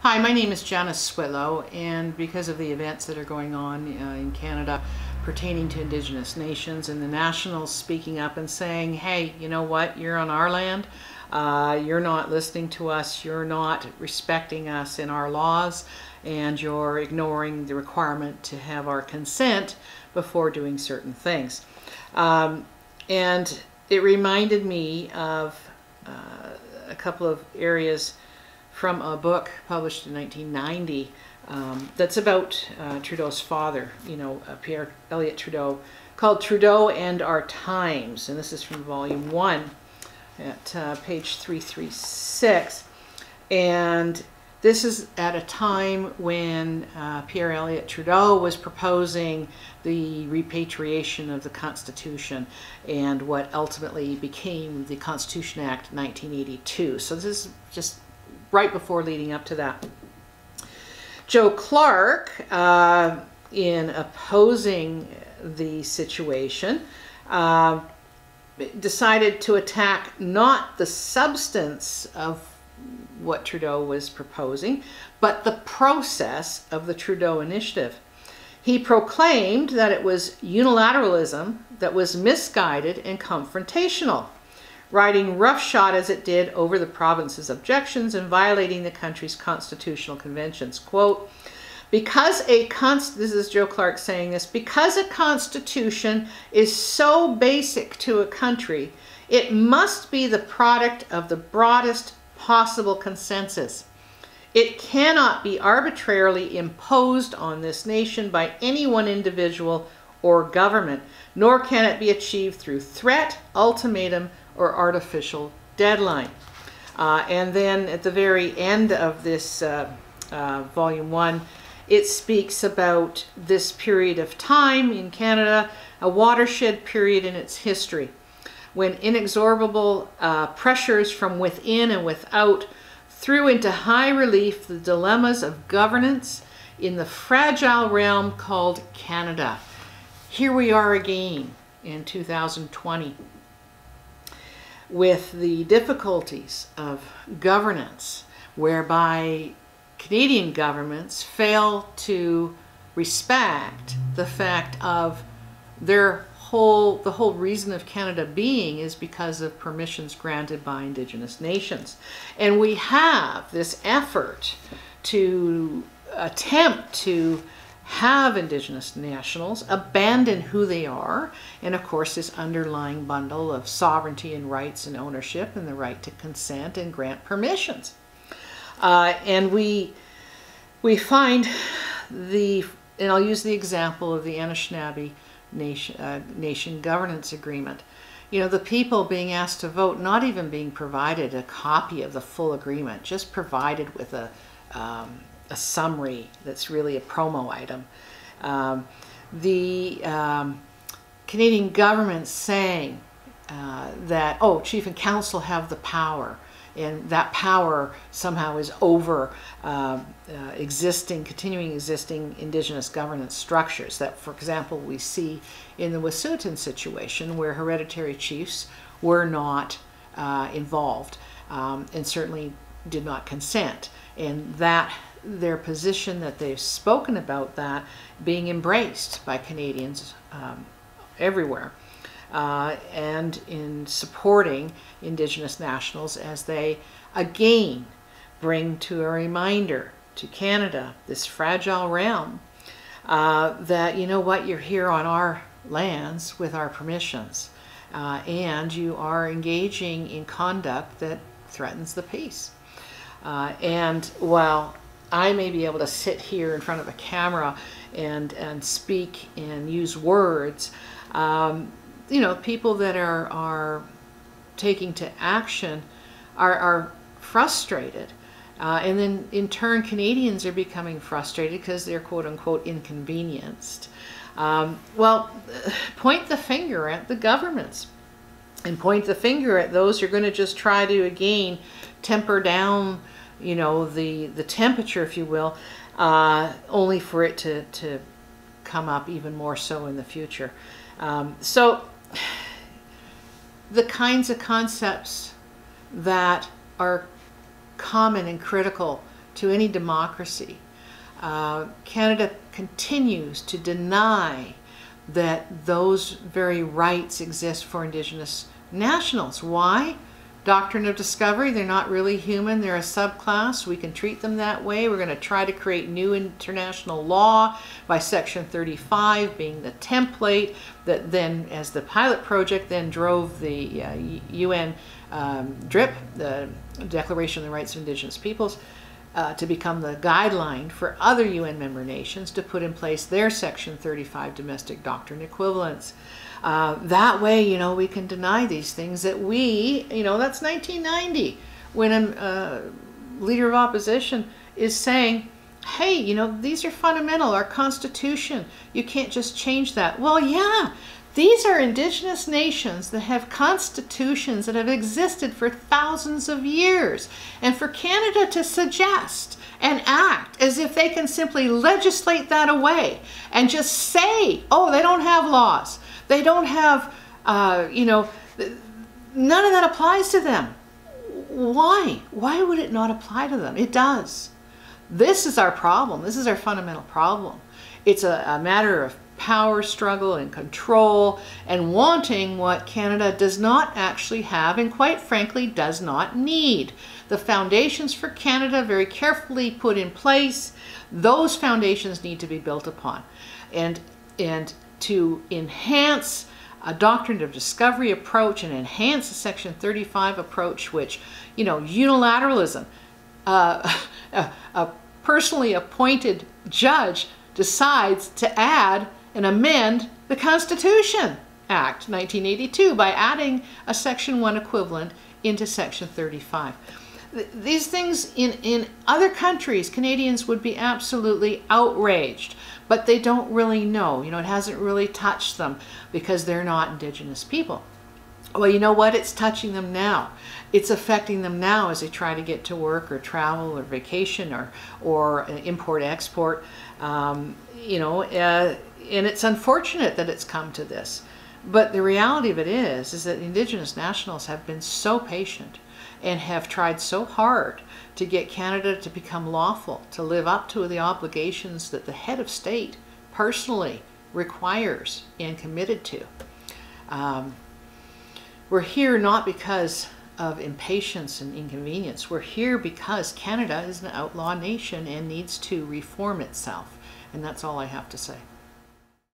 Hi, my name is Janice Switlo, and because of the events that are going on in Canada pertaining to Indigenous nations and the Nationals speaking up and saying, hey, you know what, you're on our land, you're not listening to us, you're not respecting us in our laws, and you're ignoring the requirement to have our consent before doing certain things. And it reminded me of a couple of areas from a book published in 1990 that's about Trudeau's father, Pierre Elliott Trudeau, called Trudeau and Our Times. And this is from volume 1 at page 336. And this is at a time when Pierre Elliott Trudeau was proposing the repatriation of the Constitution and what ultimately became the Constitution Act 1982. So this is just right before leading up to that. Joe Clark, in opposing the situation, decided to attack not the substance of what Trudeau was proposing, but the process of the Trudeau Initiative. He proclaimed that it was unilateralism that was misguided and confrontational, riding roughshod as it did over the province's objections and violating the country's constitutional conventions. Quote, this is Joe Clark saying this, because a constitution is so basic to a country, it must be the product of the broadest possible consensus. It cannot be arbitrarily imposed on this nation by any one individual or government, nor can it be achieved through threat, ultimatum, or artificial deadline. And then at the very end of this volume 1, it speaks about this period of time in Canada, a watershed period in its history, when inexorable pressures from within and without threw into high relief the dilemmas of governance in the fragile realm called Canada. Here we are again in 2020 with the difficulties of governance, whereby Canadian governments fail to respect the fact of the whole reason of Canada being is because of permissions granted by Indigenous nations. And we have this effort to attempt to have Indigenous nationals abandon who they are, and of course this underlying bundle of sovereignty and rights and ownership and the right to consent and grant permissions. And we find and I'll use the example of the Anishinaabe Nation Governance Agreement. The people being asked to vote, not even being provided a copy of the full agreement, just provided with a summary that's really a promo item. The Canadian government saying that, oh, Chief and Council have the power, and that power somehow is over continuing existing Indigenous governance structures that, for example, we see in the Wet'suwet'en situation where hereditary chiefs were not involved and certainly did not consent. And that their position that they've spoken about that being embraced by Canadians everywhere and in supporting Indigenous nationals as they again bring to a reminder to Canada, this fragile realm, that you know what, you're here on our lands with our permissions and you are engaging in conduct that threatens the peace. And while I may be able to sit here in front of a camera and speak and use words, people that are taking to action are frustrated. And then in turn, Canadians are becoming frustrated because they're quote unquote inconvenienced. Well, point the finger at the governments and point the finger at those who are going to just try to again temper down the temperature, if you will, only for it to come up even more so in the future. So the kinds of concepts that are common and critical to any democracy, Canada continues to deny that those very rights exist for Indigenous nationals. Why? Doctrine of discovery, they're not really human, they're a subclass, we can treat them that way. We're going to try to create new international law by Section 35 being the template that then, as the pilot project, then drove the UN DRIP, the Declaration of the Rights of Indigenous Peoples, to become the guideline for other UN member nations to put in place their Section 35 domestic doctrine equivalents. That way, you know, we can deny these things that we, you know, that's 1990 when a leader of opposition is saying, hey, you know, these are fundamental, our Constitution, you can't just change that. Well, yeah, these are Indigenous nations that have constitutions that have existed for thousands of years. And for Canada to suggest and act as if they can simply legislate that away and just say, oh, they don't have laws, they don't have, you know, none of that applies to them. Why? Why would it not apply to them? It does. This is our problem. This is our fundamental problem. It's a matter of power struggle and control and wanting what Canada does not actually have and quite frankly does not need. The foundations for Canada, very carefully put in place, those foundations need to be built upon. And to enhance a doctrine of discovery approach and enhance the Section 35 approach, which, you know, unilateralism, a personally appointed judge decides to add and amend the Constitution Act 1982 by adding a Section 1 equivalent into Section 35. These things in other countries, Canadians would be absolutely outraged, but they don't really know. You know, it hasn't really touched them because they're not Indigenous people. Well, you know what? It's touching them now. It's affecting them now as they try to get to work or travel or vacation or import-export. You know, and it's unfortunate that it's come to this. But the reality of it is that Indigenous nationals have been so patient and have tried so hard to get Canada to become lawful, to live up to the obligations that the head of state personally requires and committed to. We're here not because of impatience and inconvenience. We're here because Canada is an outlaw nation and needs to reform itself. And that's all I have to say.